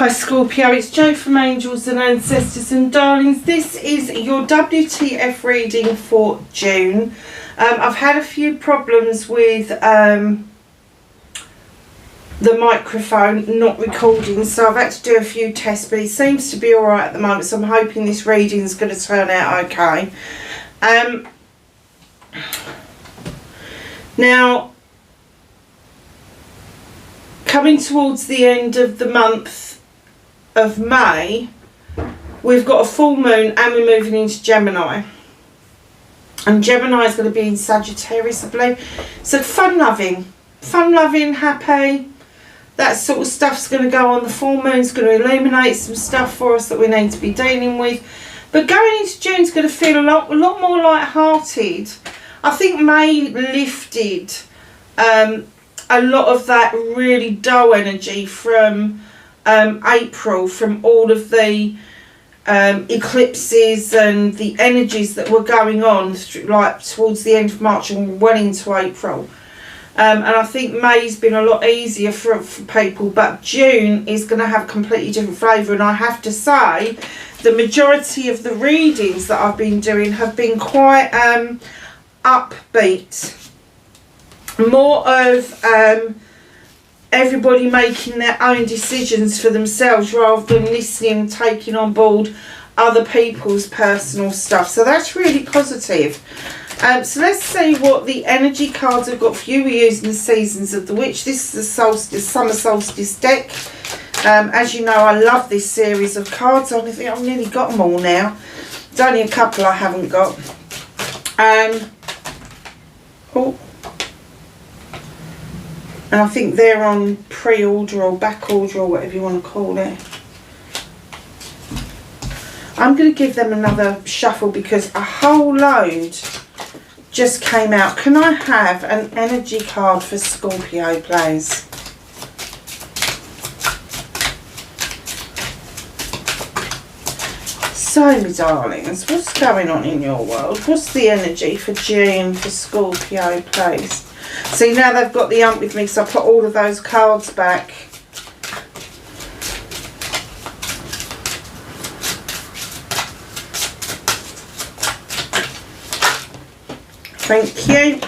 Hi Scorpio, it's Jo from Angels and Ancestors and Darlings. This is your WTF reading for June. I've had a few problems with the microphone not recording, so I've had to do a few tests, but it seems to be alright at the moment, so I'm hoping this reading is going to turn out okay. Now, coming towards the end of the month of May, we've got a full moon and we're moving into Gemini. And Gemini is going to be in Sagittarius, I believe. So fun loving, happy. That sort of stuff's going to go on. The full moon's going to illuminate some stuff for us that we need to be dealing with. But going into June's going to feel a lot more light-hearted. I think May lifted a lot of that really dull energy from April, from all of the eclipses and the energies that were going on like towards the end of March and well into April. And I think May's been a lot easier for people, but June is going to have a completely different flavour. And I have to say, the majority of the readings that I've been doing have been quite upbeat. More of everybody making their own decisions for themselves rather than listening and taking on board other people's personal stuff. So that's really positive. So let's see what the energy cards have got for you. We're using the Seasons of the Witch. This is the solstice, summer solstice deck. As you know, I love this series of cards. I think I've nearly got them all now. There's only a couple I haven't got. And I think they're on pre-order or back order or whatever you want to call it. I'm going to give them another shuffle because a whole load just came out. Can I have an energy card for Scorpio, please? So, my darlings, what's going on in your world? What's the energy for June for Scorpio, please? See, now they've got the ump with me, so I put all of those cards back. Thank you.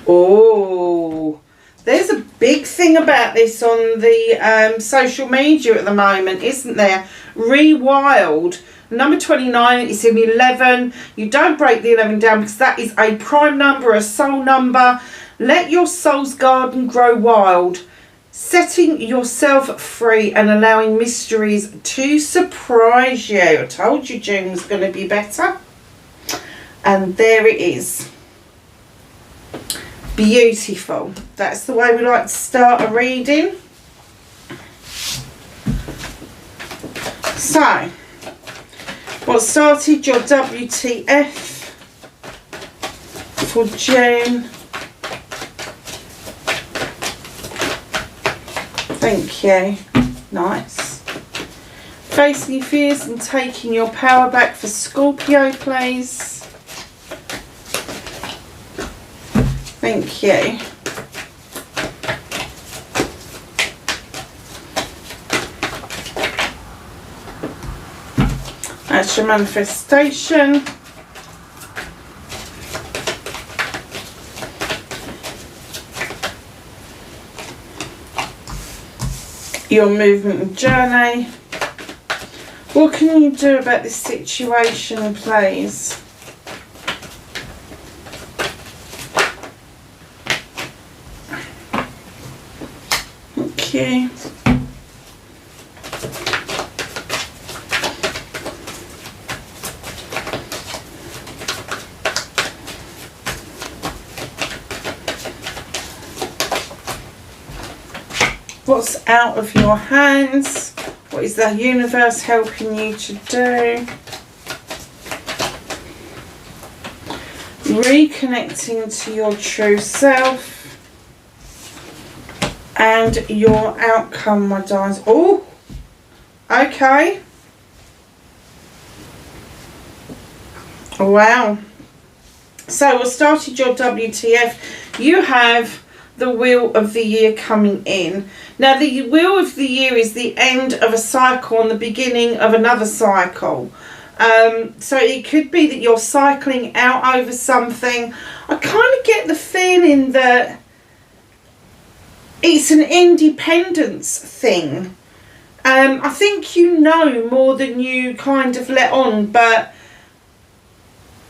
Oh, there's a big thing about this on the social media at the moment, isn't there? Rewild. Number 29 is in 11. You don't break the 11 down because that is a prime number, a soul number. Let your soul's garden grow wild. Setting yourself free and allowing mysteries to surprise you. I told you June was going to be better. And there it is. Beautiful. That's the way we like to start a reading. So, what started your WTF for June? Thank you. Nice. Facing your fears and taking your power back for Scorpio, please. Thank you. That's your manifestation. Your movement and journey. What can you do about this situation, please? Okay. What's out of your hands? What is the universe helping you to do? Reconnecting to your true self. And your outcome, my darlings. Oh, okay. Wow. So what started your WTF? You have the wheel of the year coming in. Now, the wheel of the year is the end of a cycle and the beginning of another cycle. So it could be that you're cycling out over something. I kind of get the feeling that it's an independence thing. I think you know more than you kind of let on, but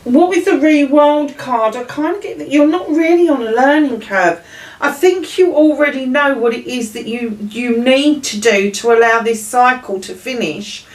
what with the Reworld card, I kind of get that you're not really on a learning curve. I think you already know what it is that you need to do to allow this cycle to finish,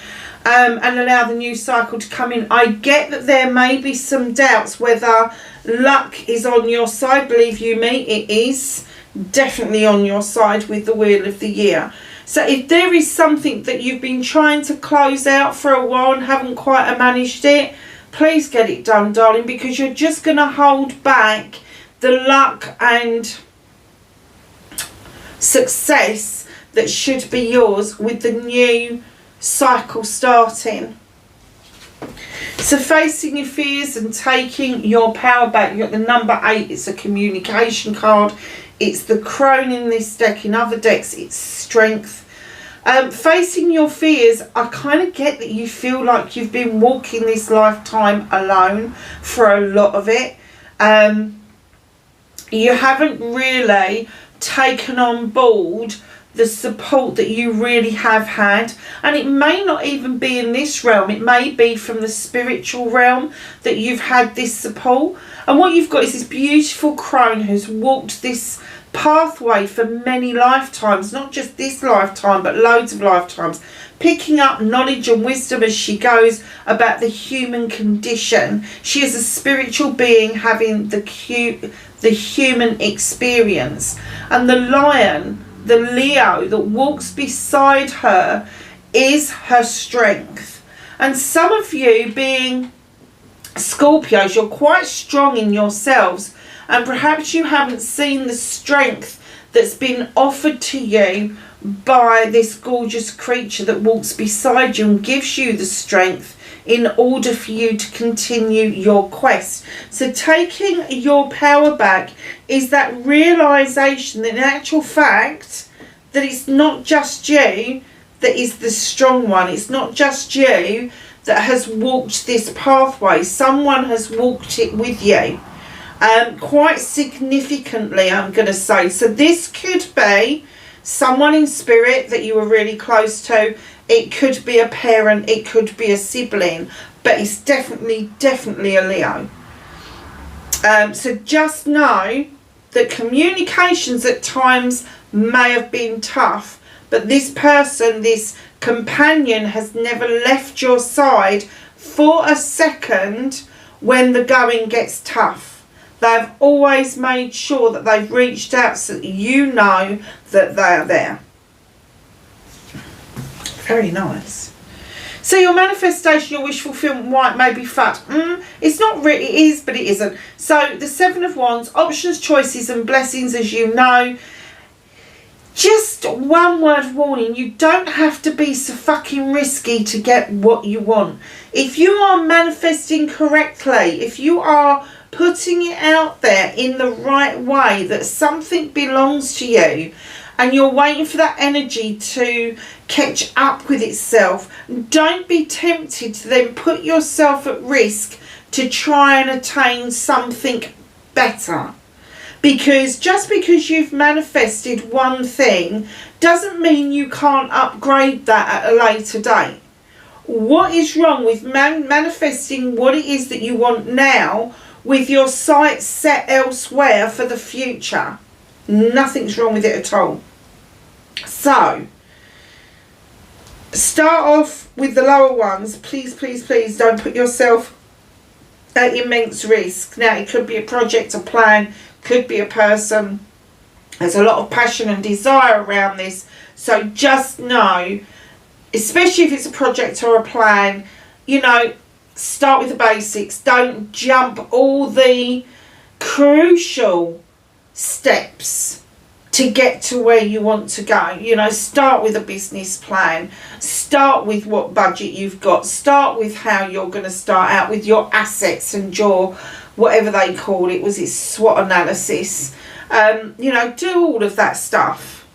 and allow the new cycle to come in. I get that there may be some doubts whether luck is on your side. Believe you me, it is definitely on your side with the wheel of the year. So if there is something that you've been trying to close out for a while and haven't quite managed it, please get it done, darling, because you're just going to hold back the luck and success that should be yours with the new cycle starting. So facing your fears and taking your power back. You've got the number 8. It's a communication card. It's the crone in this deck. In other decks, it's strength. Facing your fears, I kind of get that you feel like you've been walking this lifetime alone for a lot of it. You haven't really taken on board the support that you really have had, and it may not even be in this realm. It may be from the spiritual realm that you've had this support. And what you've got is this beautiful crone who's walked this pathway for many lifetimes, not just this lifetime but loads of lifetimes, picking up knowledge and wisdom as she goes about the human condition. She is a spiritual being having the human experience, and the lion, the Leo that walks beside her, is her strength. And some of you being Scorpios, you're quite strong in yourselves, and perhaps you haven't seen the strength that's been offered to you by this gorgeous creature that walks beside you and gives you the strength in order for you to continue your quest. So taking your power back is that realization that in actual fact that it's not just you that is the strong one. It's not just you that has walked this pathway. Someone has walked it with you. Quite significantly, I'm going to say. So this could be someone in spirit that you were really close to. It could be a parent, it could be a sibling, but it's definitely a Leo. So just know that communications at times may have been tough, but this person, this companion, has never left your side for a second when the going gets tough. They've always made sure that they've reached out so that you know that they are there. Very nice. So your manifestation, your wish fulfillment, why it may be fucked. It's not really, it is, but it isn't. So the 7 of Wands, options, choices and blessings, as you know. Just one word warning, you don't have to be so fucking risky to get what you want. If you are manifesting correctly, if you are putting it out there in the right way, that something belongs to you, and you're waiting for that energy to catch up with itself, don't be tempted to then put yourself at risk to try and attain something better. Because just because you've manifested one thing doesn't mean you can't upgrade that at a later date. What is wrong with manifesting what it is that you want now with your sights set elsewhere for the future? Nothing's wrong with it at all. So, start off with the lower ones. Please, please, please don't put yourself at immense risk. Now, it could be a project, a plan, could be a person. There's a lot of passion and desire around this. So just know, especially if it's a project or a plan, you know, start with the basics. Don't jump all the crucial steps to get to where you want to go. You know, start with a business plan. Start with what budget you've got. Start with how you're going to start out with your assets and your, whatever they call it, was it SWOT analysis. You know, do all of that stuff,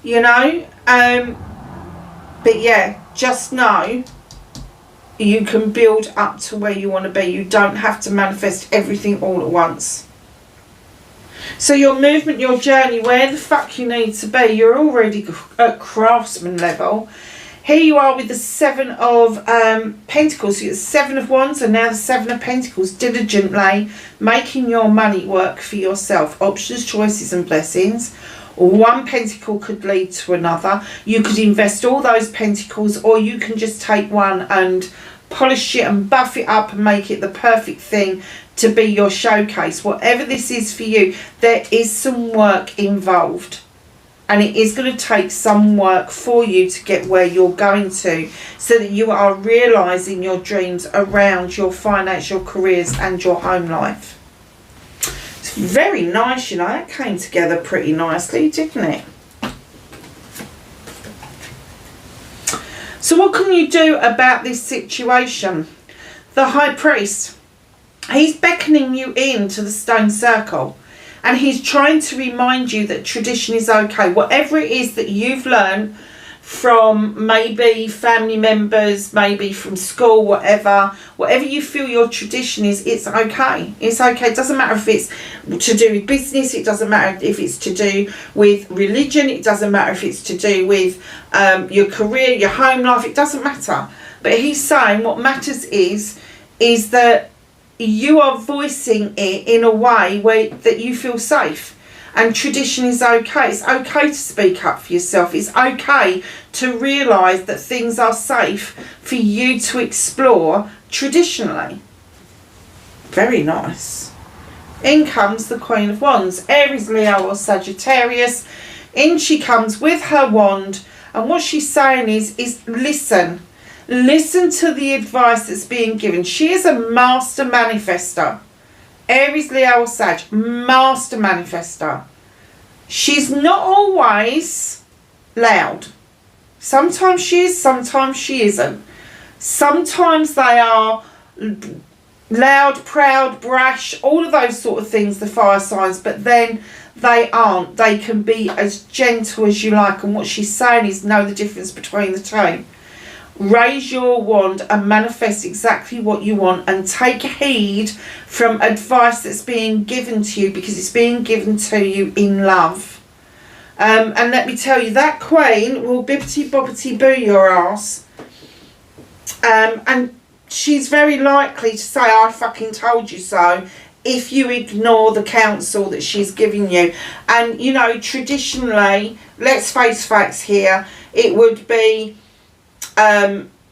you know. But yeah, just know you can build up to where you want to be. You don't have to manifest everything all at once. So your movement, your journey, where the fuck you need to be, you're already at craftsman level. Here you are with the Seven of Pentacles. So you're the Seven of Wands and now the Seven of Pentacles. Diligently making your money work for yourself. Options, choices and blessings. One pentacle could lead to another. You could invest all those pentacles, or you can just take one and polish it and buff it up and make it the perfect thing to be your showcase. Whatever this is for you, there is some work involved. And it is going to take some work for you to get where you're going to, so that you are realising your dreams around your financial careers and your home life. It's very nice, you know. That came together pretty nicely, didn't it? So what can you do about this situation? The High Priest, he's beckoning you into the stone circle. And he's trying to remind you that tradition is okay. Whatever it is that you've learned from maybe family members, maybe from school, whatever you feel your tradition is, it's okay. It's okay. It doesn't matter if it's to do with business. It doesn't matter if it's to do with religion. It doesn't matter if it's to do with your career, your home life. It doesn't matter. But he's saying what matters is that you are voicing it in a way where that you feel safe. And tradition is okay. It's okay to speak up for yourself. It's okay to realise that things are safe for you to explore traditionally. Very nice. In comes the Queen of Wands. Aries, Leo or Sagittarius. In she comes with her wand. And what she's saying is listen. Listen to the advice that's being given. She is a master manifester. Aries, Leo or Sag, master manifester. She's not always loud. Sometimes she is, sometimes she isn't. Sometimes they are loud, proud, brash, all of those sort of things, the fire signs, but then they aren't. They can be as gentle as you like. And what she's saying is know the difference between the two. Raise your wand and manifest exactly what you want, and take heed from advice that's being given to you, because it's being given to you in love. And let me tell you, that Queen will bibbity bobbity boo your ass. And she's very likely to say, I fucking told you so, if you ignore the counsel that she's giving you. And, you know, traditionally, let's face facts here, it would be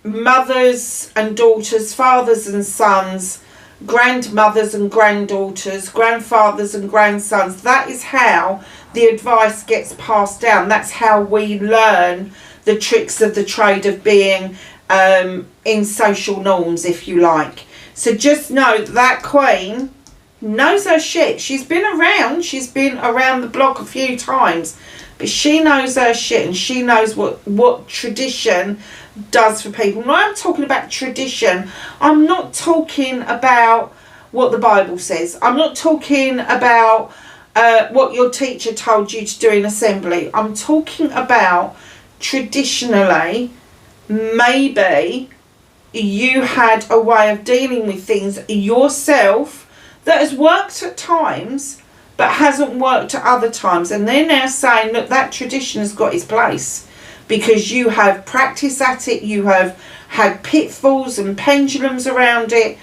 mothers and daughters, fathers and sons, grandmothers and granddaughters, grandfathers and grandsons. That is how the advice gets passed down. That's how we learn the tricks of the trade of being in social norms, if you like. So just know that Queen knows her shit. She's been around the block a few times, but she knows her shit, and she knows what tradition does for people. When I'm talking about tradition, I'm not talking about what the Bible says. I'm not talking about what your teacher told you to do in assembly. I'm talking about traditionally, maybe you had a way of dealing with things yourself that has worked at times but hasn't worked at other times, and they're now saying, look, that tradition has got its place because you have practiced at it, you have had pitfalls and pendulums around it,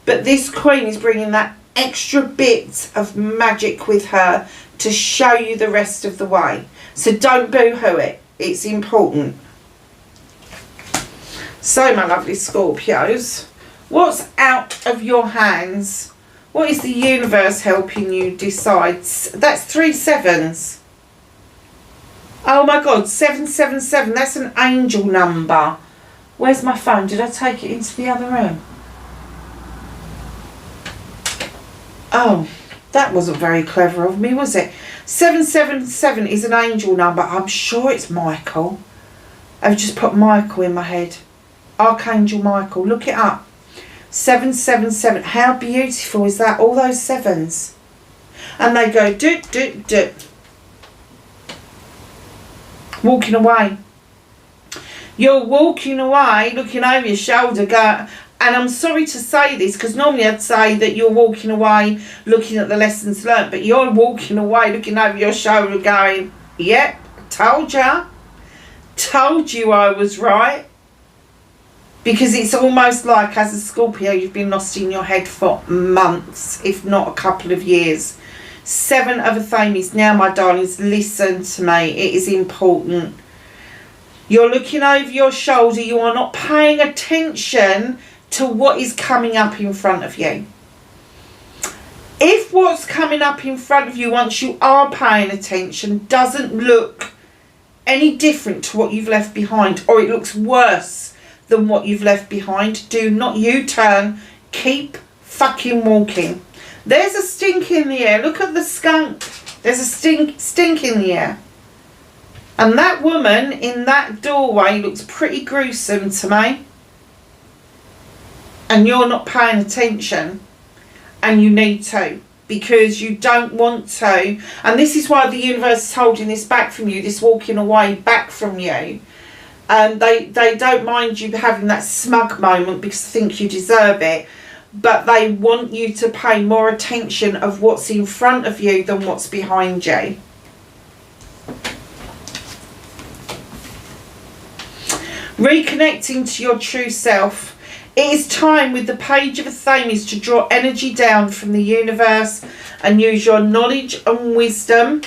but this Queen is bringing that extra bit of magic with her to show you the rest of the way. So don't boo-hoo it, it's important. So my lovely Scorpios, what's out of your hands? What is the universe helping you decide? That's 3 sevens. Oh my God, 777. That's an angel number. Where's my phone? Did I take it into the other room? Oh, that wasn't very clever of me, was it? 777 is an angel number. I'm sure it's Michael. I've just put Michael in my head. Archangel Michael. Look it up. 777. How beautiful is that? All those sevens. And they go, doot, doot, doot. Walking away. You're walking away, looking over your shoulder, and I'm sorry to say this, because normally I'd say that you're walking away looking at the lessons learnt, but you're walking away looking over your shoulder going, yep, told you I was right. Because it's almost like, as a Scorpio, you've been lost in your head for months, if not a couple of years. 7 of Affirmations. Now, my darlings, listen to me. It is important. You're looking over your shoulder. You are not paying attention to what is coming up in front of you. If what's coming up in front of you, once you are paying attention, doesn't look any different to what you've left behind, or it looks worse than what you've left behind, do not U-turn. Keep fucking walking. There's a stink in the air. Look at the skunk. There's a stink in the air. And that woman in that doorway looks pretty gruesome to me. And you're not paying attention. And you need to. Because you don't want to. And this is why the universe is holding this back from you. This walking away back from you. And they don't mind you having that smug moment because they think you deserve it. But they want you to pay more attention of what's in front of you than what's behind you. Reconnecting to your true self. It is time with the Page of Affirmations to draw energy down from the universe and use your knowledge and wisdom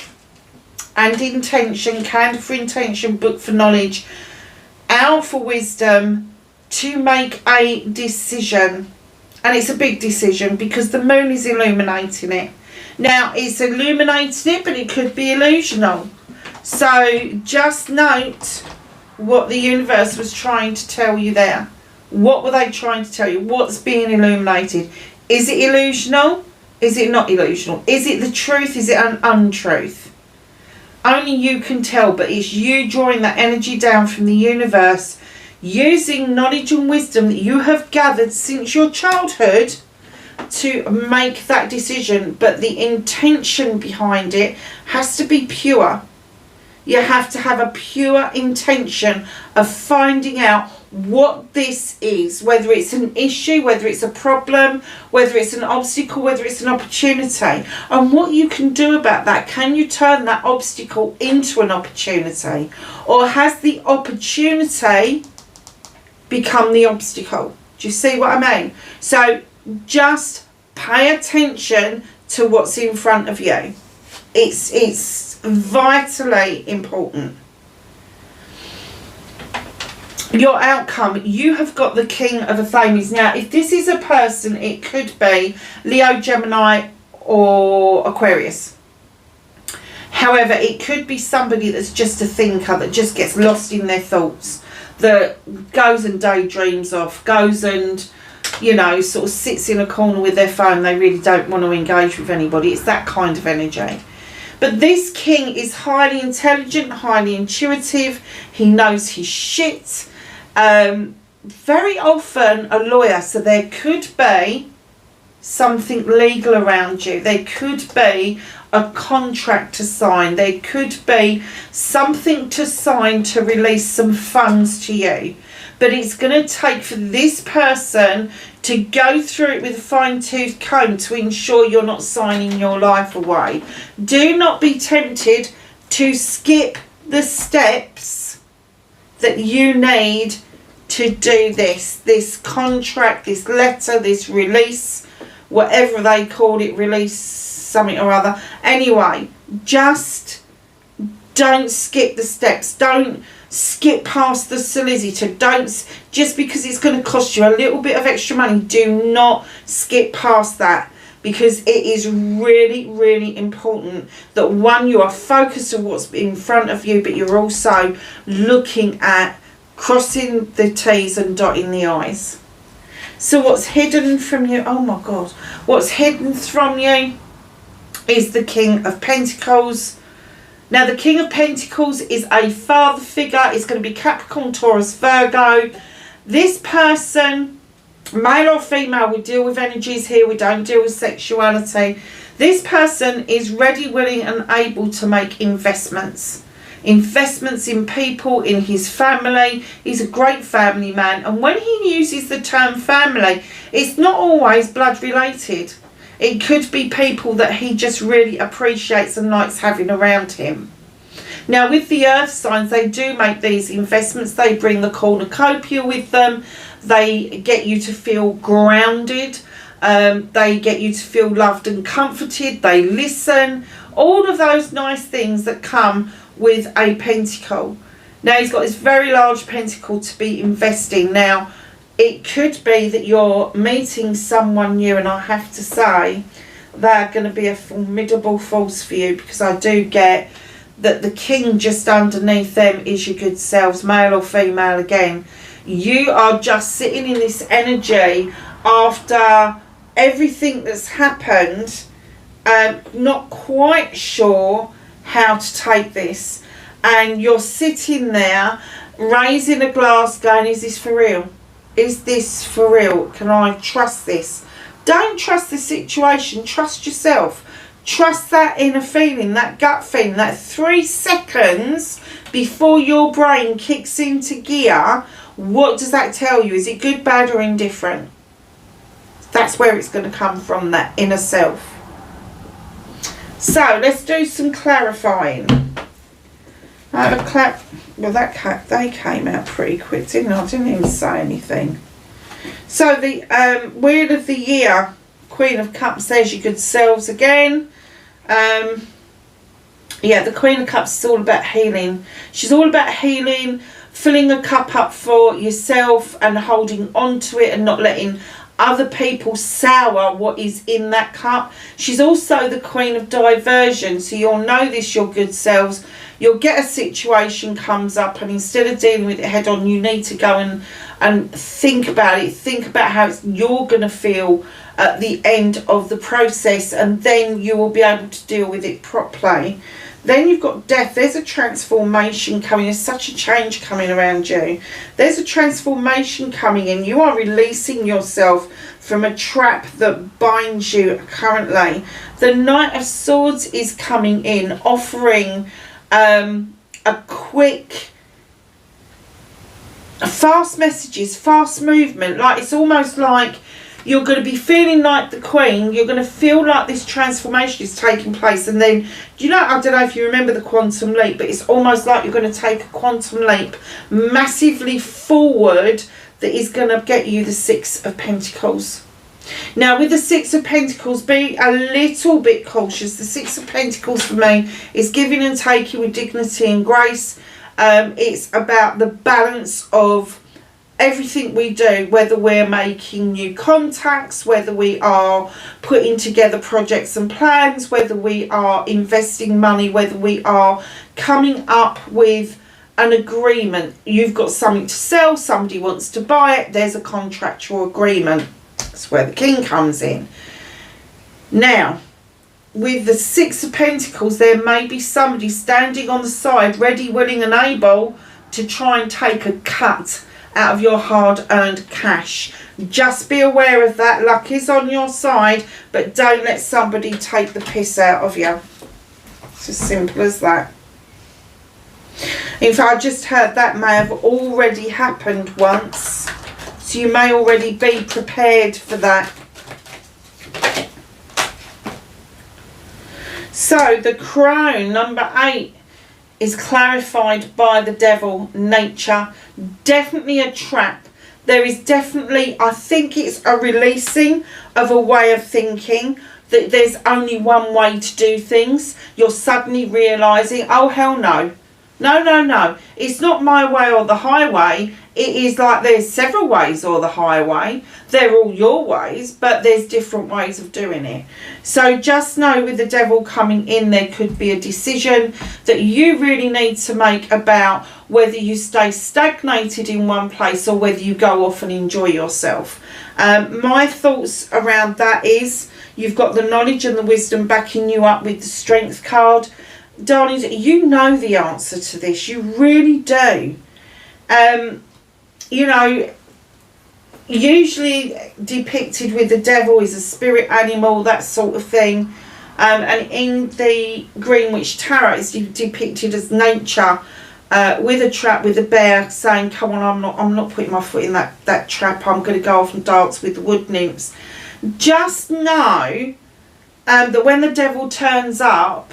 and intention, candle for intention, book for knowledge, owl for wisdom, to make a decision. And it's a big decision because the moon is illuminating it. Now, it's illuminating it, but it could be illusional. So just note what the universe was trying to tell you there. What were they trying to tell you? What's being illuminated? Is it illusional? Is it not illusional? Is it the truth? Is it an untruth? Only you can tell, but it's you drawing that energy down from the universe, using knowledge and wisdom that you have gathered since your childhood to make that decision. But the intention behind it has to be pure. You have to have a pure intention of finding out what this is, whether it's an issue, whether it's a problem, whether it's an obstacle, whether it's an opportunity, and what you can do about that. Can you turn that obstacle into an opportunity, or has the opportunity become the obstacle? Do you see what I mean? So just pay attention to what's in front of you. It's vitally important. Your outcome, you have got the King of Affirmations. Now, if this is a person, it could be Leo, Gemini or Aquarius. However, it could be somebody that's just a thinker, that just gets lost in their thoughts, that goes and daydreams off, goes and, you know, sort of sits in a corner with their phone. They really don't want to engage with anybody. It's that kind of energy. But this king is highly intelligent, highly intuitive. He knows his shit. Very often a lawyer. So there could be something legal around you. There could be a contract to sign. There could be something to sign to release some funds to you. But it's going to take for this person to go through it with a fine-tooth comb to ensure you're not signing your life away. Do not be tempted to skip the steps that you need to do this contract, this letter, this release, whatever they call it, release something or other. Anyway, just don't skip the steps. Don't skip past the solicitor. Don't, just because it's going to cost you a little bit of extra money, do not skip past that, because it is really, really important that, one, you are focused on what's in front of you, but you're also looking at crossing the T's and dotting the I's. So what's hidden from you? Oh my God. What's hidden from you is the King of Pentacles. Now, the King of Pentacles is a father figure. It's going to be Capricorn, Taurus, Virgo. This person, male or female, we deal with energies here. We don't deal with sexuality. This person is ready, willing and able to make investments. Investments in people, in his family. He's a great family man. And when he uses the term family, it's not always blood related. It could be people that he just really appreciates and likes having around him. Now with the earth signs, they do make these investments. They bring the cornucopia with them. They get you to feel grounded. They get you to feel loved and comforted. They listen. All of those nice things that come with a pentacle. Now he's got this very large pentacle to be investing. Now it could be that you're meeting someone new, and I have to say they're going to be a formidable force for you, because I do get that the king just underneath them is your good selves, male or female again. You are just sitting in this energy after everything that's happened, not quite sure how to take this, and you're sitting there raising a glass going, is this for real? Is this for real? Can I trust this? Don't trust the situation, trust yourself. Trust that inner feeling, that gut feeling, that 3 seconds before your brain kicks into gear. What does that tell you? Is it good, bad or indifferent? That's where it's going to come from, that inner self. So let's do some clarifying. Well, they came out pretty quick, didn't I? I didn't even say anything. So the Wheel of the Year, Queen of Cups, there's your good selves again. Yeah, the Queen of Cups is all about healing. She's all about healing, filling a cup up for yourself and holding on to it and not letting other people sour what is in that cup. She's also the Queen of Diversion, so you'll know this, your good selves. You'll get a situation comes up, and instead of dealing with it head on, you need to go and think about it. Think about how you're going to feel at the end of the process, and then you will be able to deal with it properly. Then you've got Death. There's a transformation coming. There's such a change coming around you. There's a transformation coming in. You are releasing yourself from a trap that binds you currently. The Knight of Swords is coming in, offering a quick, fast messages, fast movement. Like, it's almost like you're going to be feeling like the Queen. You're going to feel like this transformation is taking place. And then, you know, I don't know if you remember the quantum leap, but it's almost like you're going to take a quantum leap massively forward that is going to get you the 6 of Pentacles. Now, with the 6 of Pentacles, be a little bit cautious. The 6 of Pentacles for me is giving and taking with dignity and grace. It's about the balance of everything we do, whether we're making new contacts, whether we are putting together projects and plans, whether we are investing money, whether we are coming up with an agreement. You've got something to sell, somebody wants to buy it, there's a contractual agreement. That's where the King comes in. Now, with the 6 of Pentacles, there may be somebody standing on the side, ready, willing and able to try and take a cut out of your hard-earned cash. Just be aware of that. Luck is on your side, but don't let somebody take the piss out of you. It's as simple as that. In fact, I just heard that may have already happened once, so you may already be prepared for that. So the Crone, number 8, is clarified by the Devil, nature. Definitely a trap. There is definitely, I think it's a releasing of a way of thinking, that there's only one way to do things. You're suddenly realising, oh hell no. No, no, no. It's not my way or the highway. It is like there's several ways or the highway. They're all your ways, but there's different ways of doing it. So just know, with the Devil coming in, there could be a decision that you really need to make about whether you stay stagnated in one place or whether you go off and enjoy yourself. My thoughts around that is, you've got the knowledge and the wisdom backing you up with the Strength card. Darlings, you know the answer to this. You really do. You know, usually depicted with the Devil is a spirit animal, that sort of thing. And in the Greenwich Tarot, it's depicted as nature with a trap, with a bear saying, come on, I'm not putting my foot in that trap, I'm going to go off and dance with the wood nymphs. Just know that when the devil turns up,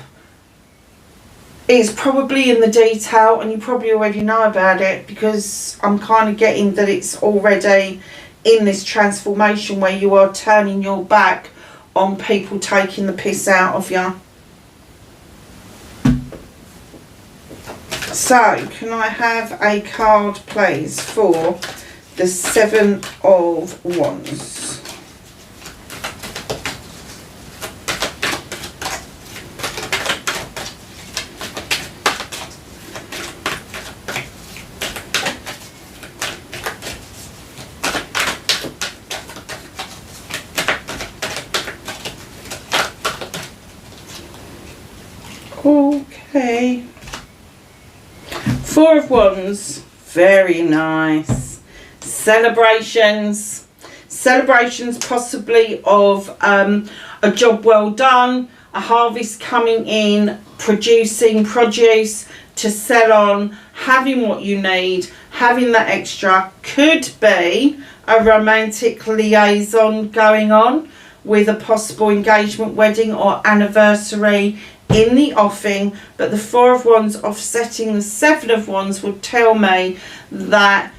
it's probably in the detail, and you probably already know about it, because I'm kind of getting that it's already in this transformation where you are turning your back on people taking the piss out of you. So, can I have a card, please, for the Seven of Wands? Okay. Four of Wands. Very nice. Celebrations. Celebrations possibly of a job well done, a harvest coming in, producing produce to sell on, having what you need, having that extra. Could be a romantic liaison going on with a possible engagement, wedding or anniversary in the offing. But the Four of Wands offsetting the Seven of Wands would tell me that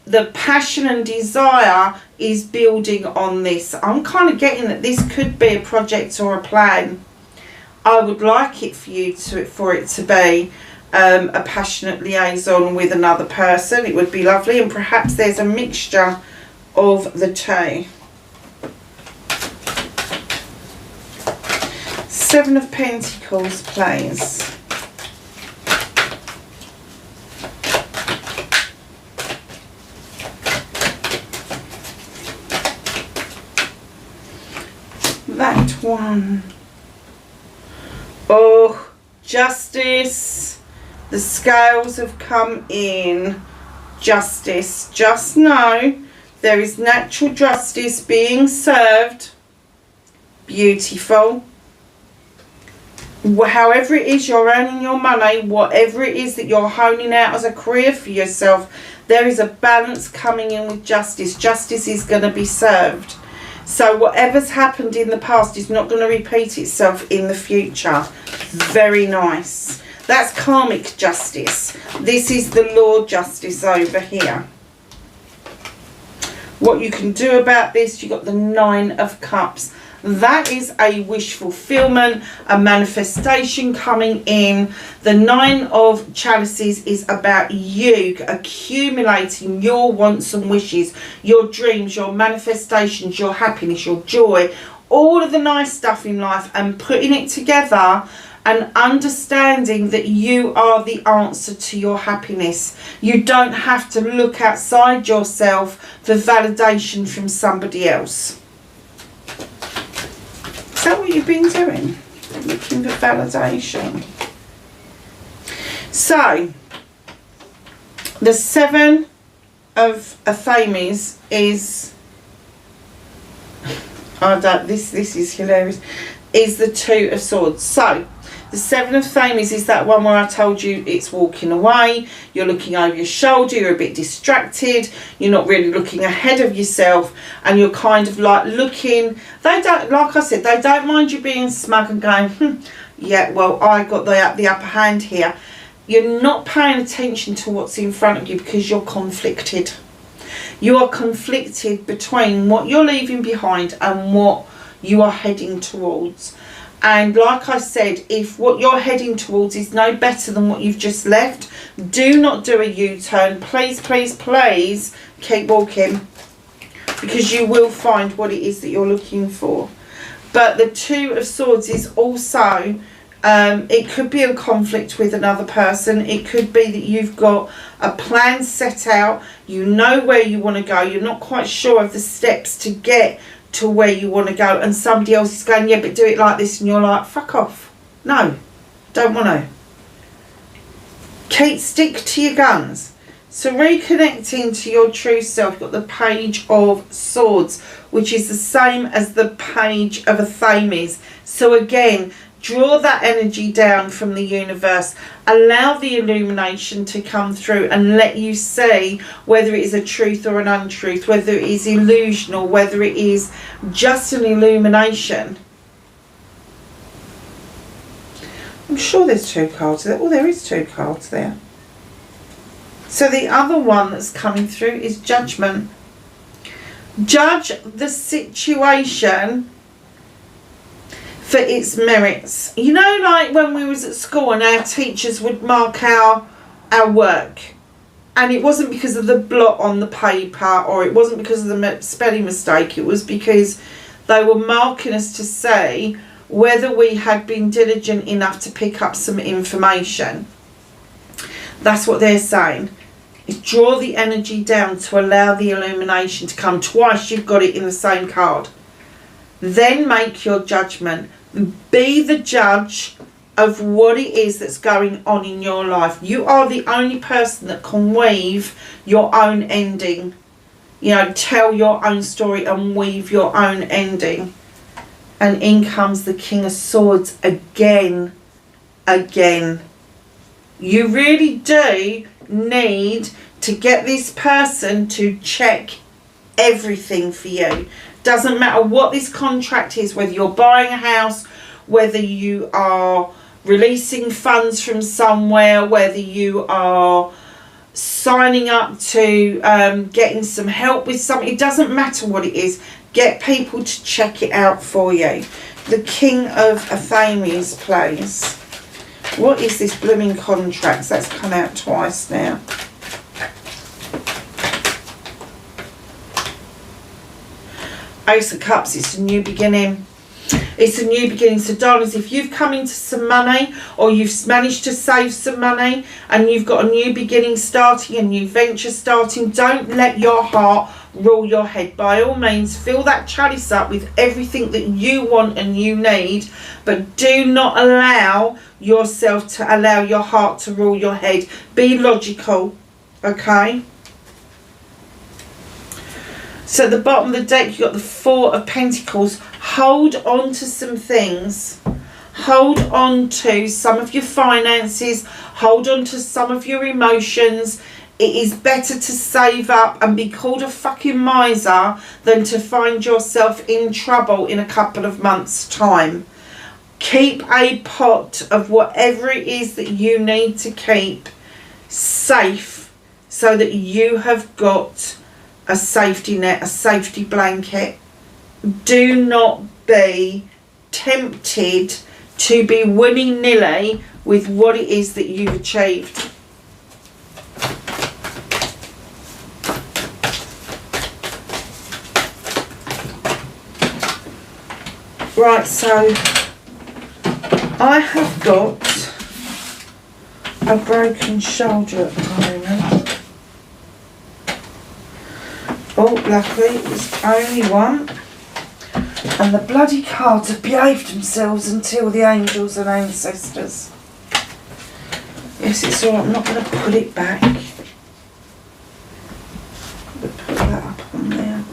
the passion and desire is building on this. I'm kind of getting that this could be a project or a plan. I would like it for it to be a passionate liaison with another person. It would be lovely, and perhaps there's a mixture of the two. Seven of Pentacles, please. That one. Oh, justice. The scales have come in. Justice. Just know there is natural justice being served. Beautiful. However it is you're earning your money, whatever it is that you're honing out as a career for yourself, there is a balance coming in with justice. Justice is going to be served. So whatever's happened in the past is not going to repeat itself in the future. Very nice. That's karmic justice. This is the law justice over here. What you can do about this, you've got the Nine of Cups. That is a wish fulfillment, a manifestation coming in. The Nine of Chalices is about you accumulating your wants and wishes, your dreams, your manifestations, your happiness, your joy, all of the nice stuff in life, and putting it together and understanding that you are the answer to your happiness. You don't have to look outside yourself for validation from somebody else. Is that what you've been doing? Looking for validation. So, the Seven of Affirmations is, this is hilarious, is the Two of Swords. So, the Seven of Affirmations is that one where I told you it's walking away, you're looking over your shoulder, you're a bit distracted, you're not really looking ahead of yourself, and you're kind of like looking, they don't, like I said, they don't mind you being smug and going, yeah, well, I got the upper hand here. You're not paying attention to what's in front of you because you're conflicted. You are conflicted between what you're leaving behind and what you are heading towards. And like I said, if what you're heading towards is no better than what you've just left, do not do a U-turn. Please, please, please keep walking, because you will find what it is that you're looking for. But the Two of Swords is also, it could be a conflict with another person. It could be that you've got a plan set out. You know where you want to go. You're not quite sure of the steps to get to where you want to go, and somebody else is going, yeah, but do it like this, and you're like, fuck off. No, don't want to. Stick to your guns. So reconnecting to your true self, you've got the Page of Swords, which is the same as the Page of Affirmations. So again, draw that energy down from the universe. Allow the illumination to come through and let you see whether it is a truth or an untruth, whether it is illusional, whether it is just an illumination. I'm sure there's 2 cards there. Oh, there is 2 cards there. So the other one that's coming through is Judgment. Judge the situation for its merits. You know, like when we was at school and our teachers would mark our work, and it wasn't because of the blot on the paper, or it wasn't because of the spelling mistake, it was because they were marking us to say whether we had been diligent enough to pick up some information. That's what they're saying. Is draw the energy down to allow the illumination to come. Twice you've got it in the same card. Then make your judgment. Be the judge of what it is that's going on in your life. You are the only person that can weave your own ending. You know, tell your own story and weave your own ending. And in comes the King of Swords again. You really do need to get this person to check everything for you. Doesn't matter what this contract is, whether you're buying a house, whether you are releasing funds from somewhere, whether you are signing up to getting some help with something. It doesn't matter what it is. Get people to check it out for you. The King of Affirmations plays. What is this blooming contract? That's come out twice now. Ace of Cups, it's a new beginning. It's a new beginning. So darlings, if you've come into some money, or you've managed to save some money, and you've got a new beginning starting, a new venture starting, don't let your heart rule your head. By all means, fill that chalice up with everything that you want and you need, but do not allow yourself to allow your heart to rule your head. Be logical, okay? So at the bottom of the deck, you've got the Four of Pentacles. Hold on to some things. Hold on to some of your finances. Hold on to some of your emotions. It is better to save up and be called a fucking miser than to find yourself in trouble in a couple of months' time. Keep a pot of whatever it is that you need to keep safe, so that you have got a safety net, a safety blanket. Do not be tempted to be willy-nilly with what it is that you've achieved. Right, so I have got a broken shoulder at the moment. Oh, luckily it was only one. And the bloody cards have behaved themselves until the angels and ancestors. Yes, it's alright, I'm not going to put it back. Put that up on there.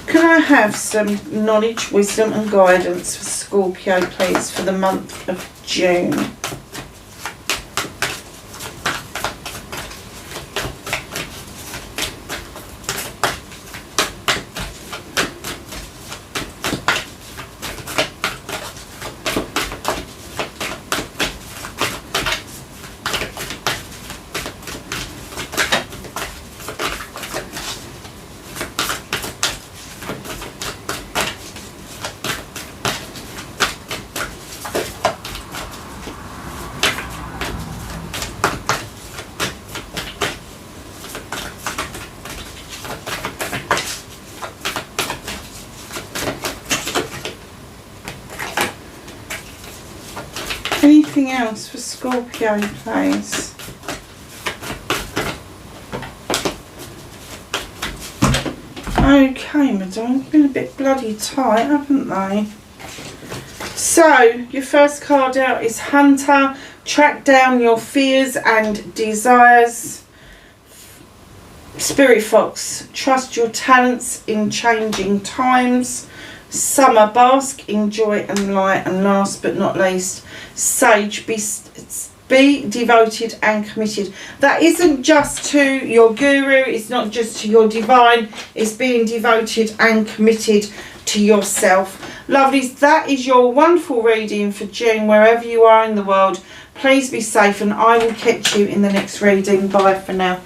Can I have some knowledge, wisdom and guidance for Scorpio, please, for the month of June? Anything else for Scorpio, please? Okay, madam, been a bit bloody tight, haven't they? So, your first card out is Hunter Track down your fears and desires. Spirit Fox, trust your talents in changing times. Summer, bask in joy and light. And last but not least, Sage, be devoted and committed. That isn't just to your guru, it's not just to your divine, it's being devoted and committed to yourself. Lovelies, that is your wonderful reading for June, wherever you are in the world. Please be safe, and I will catch you in the next reading. Bye for now.